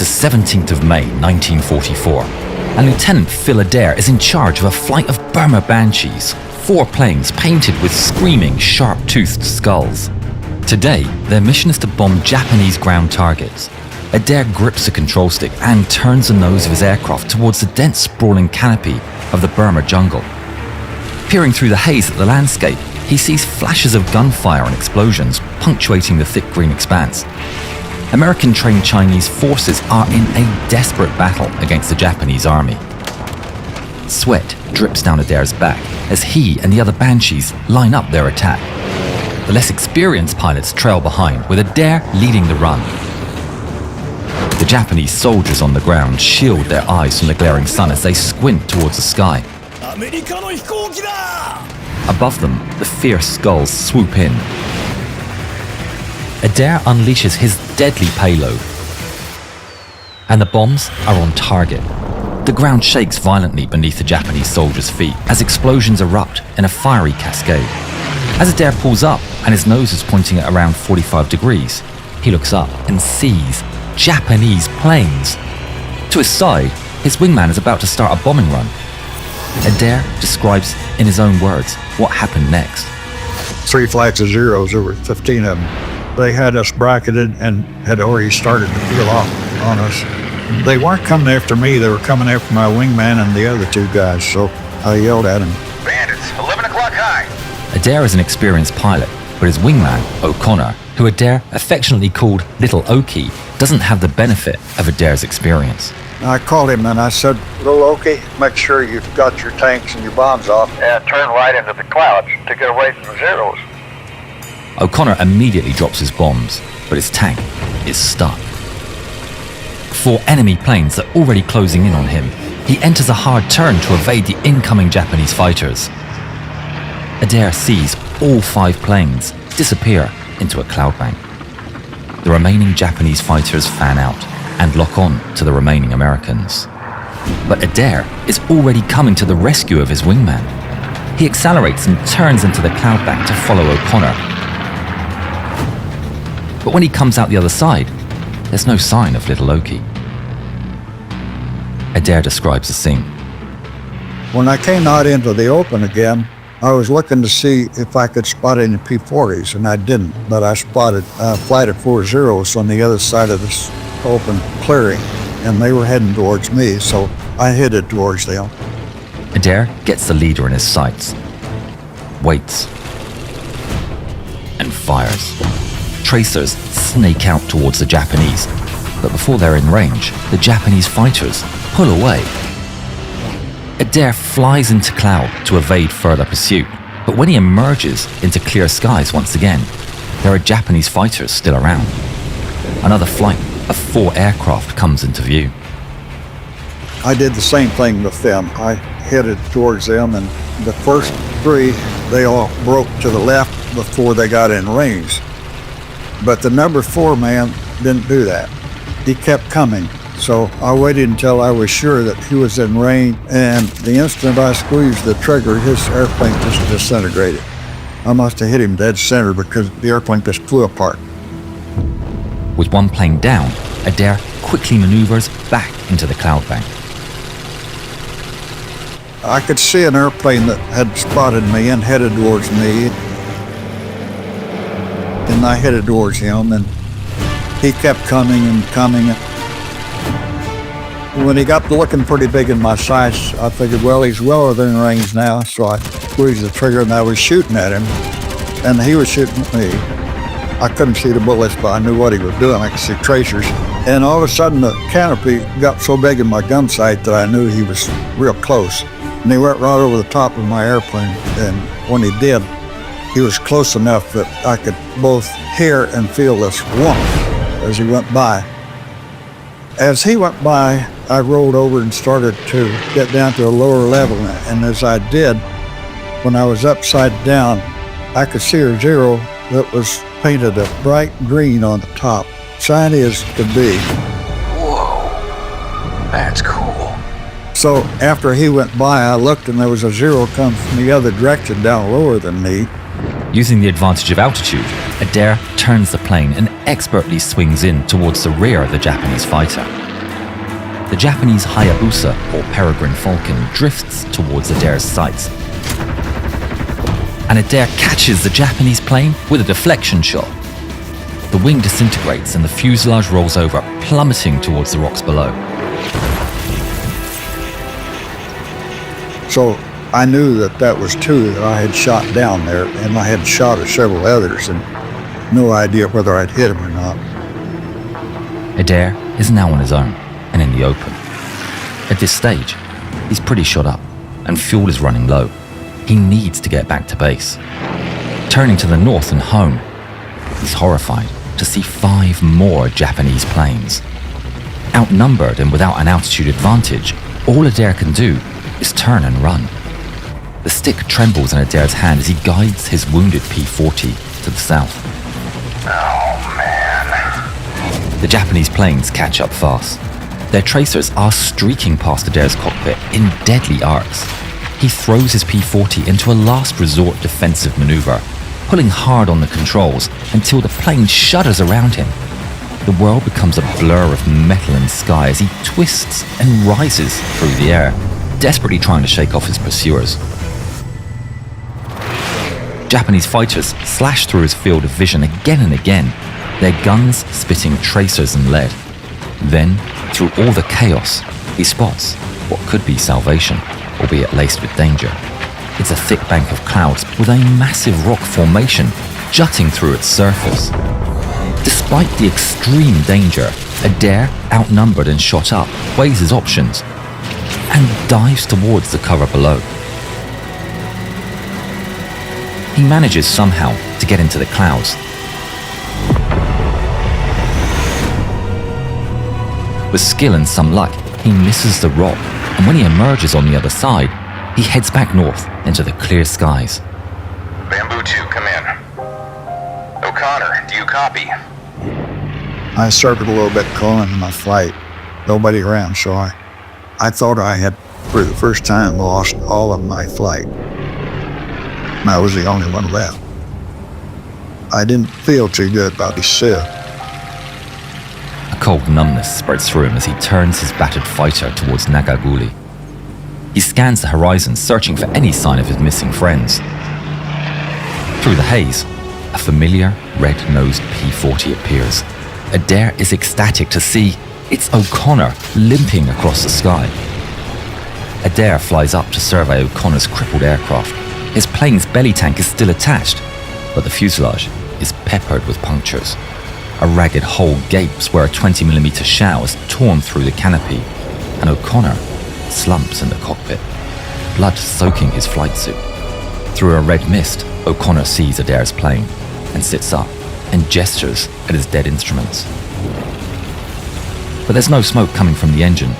the 17th of May, 1944, and Lieutenant Phil Adair is in charge of a flight of Burma Banshees, 4 planes painted with screaming, sharp-toothed skulls. Today, their mission is to bomb Japanese ground targets. Adair grips a control stick and turns the nose of his aircraft towards the dense, sprawling canopy of the Burma jungle. Peering through the haze at the landscape, he sees flashes of gunfire and explosions punctuating the thick green expanse. American-trained Chinese forces are in a desperate battle against the Japanese army. Sweat drips down Adair's back as he and the other Banshees line up their attack. The less experienced pilots trail behind, with Adair leading the run. The Japanese soldiers on the ground shield their eyes from the glaring sun as they squint towards the sky. Above them, the fierce skulls swoop in. Adair unleashes his deadly payload, and the bombs are on target. The ground shakes violently beneath the Japanese soldiers' feet as explosions erupt in a fiery cascade. As Adair pulls up and his nose is pointing at around 45 degrees, he looks up and sees Japanese planes. To his side, his wingman is about to start a bombing run. Adair describes in his own words what happened next. 3 flights of Zeros, there were 15 of them. They had us bracketed and had already started to peel off on us. They weren't coming after me, they were coming after my wingman and the other 2 guys, so I yelled at him. Bandits, 11 o'clock high. Adair is an experienced pilot, but his wingman, O'Connor, who Adair affectionately called Little Okie, doesn't have the benefit of Adair's experience. I called him and I said, "Little Okie, make sure you've got your tanks and your bombs off." And turn right into the clouds to get away from the Zeros. O'Connor immediately drops his bombs, but his tank is stuck. 4 enemy planes are already closing in on him. He enters a hard turn to evade the incoming Japanese fighters. Adair sees all 5 planes disappear into a cloud bank. The remaining Japanese fighters fan out and lock on to the remaining Americans. But Adair is already coming to the rescue of his wingman. He accelerates and turns into the cloud bank to follow O'Connor. But when he comes out the other side, there's no sign of Little Okie. Adair describes the scene. When I came out into the open again, I was looking to see if I could spot any P-40s, and I didn't, but I spotted a flight of 4 Zeros on the other side of this open clearing, and they were heading towards me, so I headed towards them. Adair gets the leader in his sights, waits, and fires. Tracers snake out towards the Japanese, but before they're in range, the Japanese fighters pull away. Adair flies into cloud to evade further pursuit, but when he emerges into clear skies once again, there are Japanese fighters still around. Another flight of 4 aircraft comes into view. I did the same thing with them. I headed towards them, and the first 3, they all broke to the left before they got in range. But the number 4 man didn't do that. He kept coming. So I waited until I was sure that he was in range, and the instant I squeezed the trigger, his airplane just disintegrated. I must have hit him dead center because the airplane just flew apart. With 1 plane down, Adair quickly maneuvers back into the cloud bank. I could see an airplane that had spotted me and headed towards me. And I headed towards him, and he kept coming and coming. When he got to looking pretty big in my sights, I figured, well, he's well within range now, so I squeezed the trigger and I was shooting at him, and he was shooting at me. I couldn't see the bullets, but I knew what he was doing. I could see tracers. And all of a sudden, the canopy got so big in my gun sight that I knew he was real close. And he went right over the top of my airplane, and when he did, he was close enough that I could both hear and feel this whump as he went by. As he went by, I rolled over and started to get down to a lower level, and as I did, when I was upside down, I could see a Zero that was painted a bright green on the top, shiny as could be. Whoa, that's cool. So after he went by, I looked and there was a Zero come from the other direction down lower than me. Using the advantage of altitude, Adair turns the plane and expertly swings in towards the rear of the Japanese fighter. the Japanese Hayabusa, or peregrine falcon, drifts towards Adair's sights. And Adair catches the Japanese plane with a deflection shot. The wing disintegrates and the fuselage rolls over, plummeting towards the rocks below. So I knew that was two that I had shot down there, and I had shot at several others, and no idea whether I'd hit them or not. Adair is now on his own and in the open. At this stage, he's pretty shot up and fuel is running low. He needs to get back to base. Turning to the north and home, he's horrified to see 5 more Japanese planes. Outnumbered and without an altitude advantage, all Adair can do is turn and run. The stick trembles in Adair's hand as he guides his wounded P-40 to the south. Oh, man. The Japanese planes catch up fast. Their tracers are streaking past Adair's cockpit in deadly arcs. He throws his P-40 into a last resort defensive maneuver, pulling hard on the controls until the plane shudders around him. The world becomes a blur of metal and sky as he twists and rises through the air, desperately trying to shake off his pursuers. Japanese fighters slash through his field of vision again and again, their guns spitting tracers and lead. Then, through all the chaos, he spots what could be salvation, albeit laced with danger. It's a thick bank of clouds with a massive rock formation jutting through its surface. Despite the extreme danger, Adair, outnumbered and shot up, weighs his options and dives towards the cover below. He manages somehow to get into the clouds. With skill and some luck, he misses the rock, and when he emerges on the other side, he heads back north into the clear skies. Bamboo 2, come in. O'Connor, do you copy? I circled a little bit calling my flight. Nobody around, so I thought I had, for the first time, lost all of my flight. I was the only one left. I didn't feel too good about this sieve. A cold numbness spreads through him as he turns his battered fighter towards Nagaguli. He scans the horizon, searching for any sign of his missing friends. Through the haze, a familiar red-nosed P-40 appears. Adair is ecstatic to see it's O'Connor limping across the sky. Adair flies up to survey O'Connor's crippled aircraft. His plane's belly tank is still attached, but the fuselage is peppered with punctures. A ragged hole gapes where a 20mm shell is torn through the canopy, and O'Connor slumps in the cockpit, blood soaking his flight suit. Through a red mist, O'Connor sees Adair's plane and sits up and gestures at his dead instruments. But there's no smoke coming from the engine,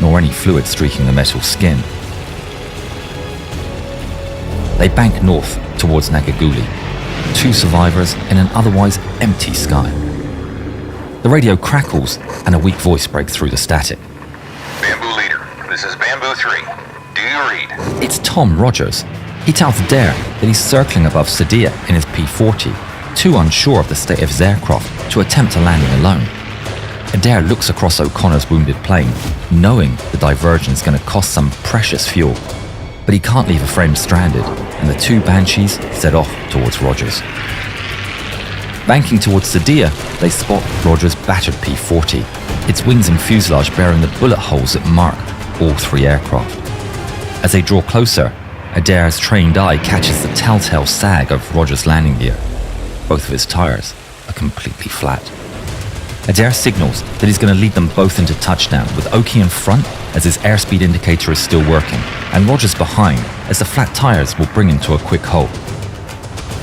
nor any fluid streaking the metal skin. They bank north towards Nagaguli, 2 survivors in an otherwise empty sky. The radio crackles and a weak voice breaks through the static. Bamboo Leader, this is Bamboo 3. Do you read? It's Tom Rogers. He tells Adair that he's circling above Sadia in his P-40, too unsure of the state of his aircraft to attempt a landing alone. Adair looks across O'Connor's wounded plane, knowing the diversion is going to cost some precious fuel. But he can't leave a friend stranded, and the 2 Banshees set off towards Rogers. Banking towards Sadia, they spot Rogers' battered P-40, its wings and fuselage bearing the bullet holes that mark all 3 aircraft. As they draw closer, Adair's trained eye catches the telltale sag of Rogers' landing gear. Both of his tires are completely flat. Adair signals that he's going to lead them both into touchdown, with Oki in front as his airspeed indicator is still working, and Rogers behind as the flat tires will bring him to a quick halt.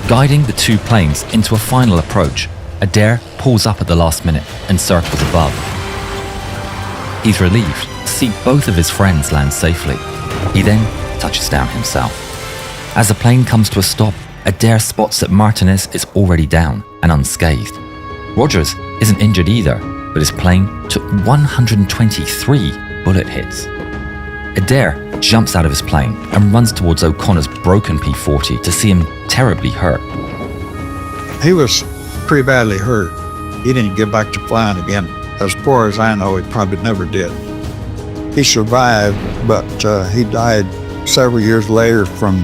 Guiding the 2 planes into a final approach, Adair pulls up at the last minute and circles above. He's relieved to see both of his friends land safely. He then touches down himself. As the plane comes to a stop, Adair spots that Martinez is already down and unscathed. Rogers isn't injured either, but his plane took 123 bullet hits. Adair jumps out of his plane and runs towards O'Connor's broken P-40 to see him terribly hurt. He was pretty badly hurt. He didn't get back to flying again. As far as I know, he probably never did. He survived, but he died several years later from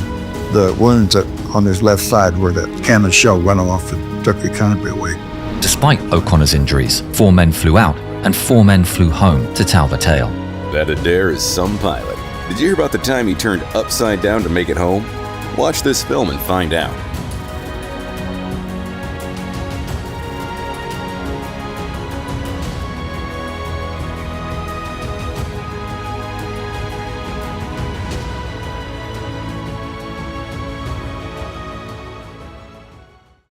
the wounds on his left side where the cannon shell went off and took the canopy away. Despite O'Connor's injuries, 4 men flew out and 4 men flew home to tell the tale. That Adair is some pilot. Did you hear about the time he turned upside down to make it home? Watch this film and find out.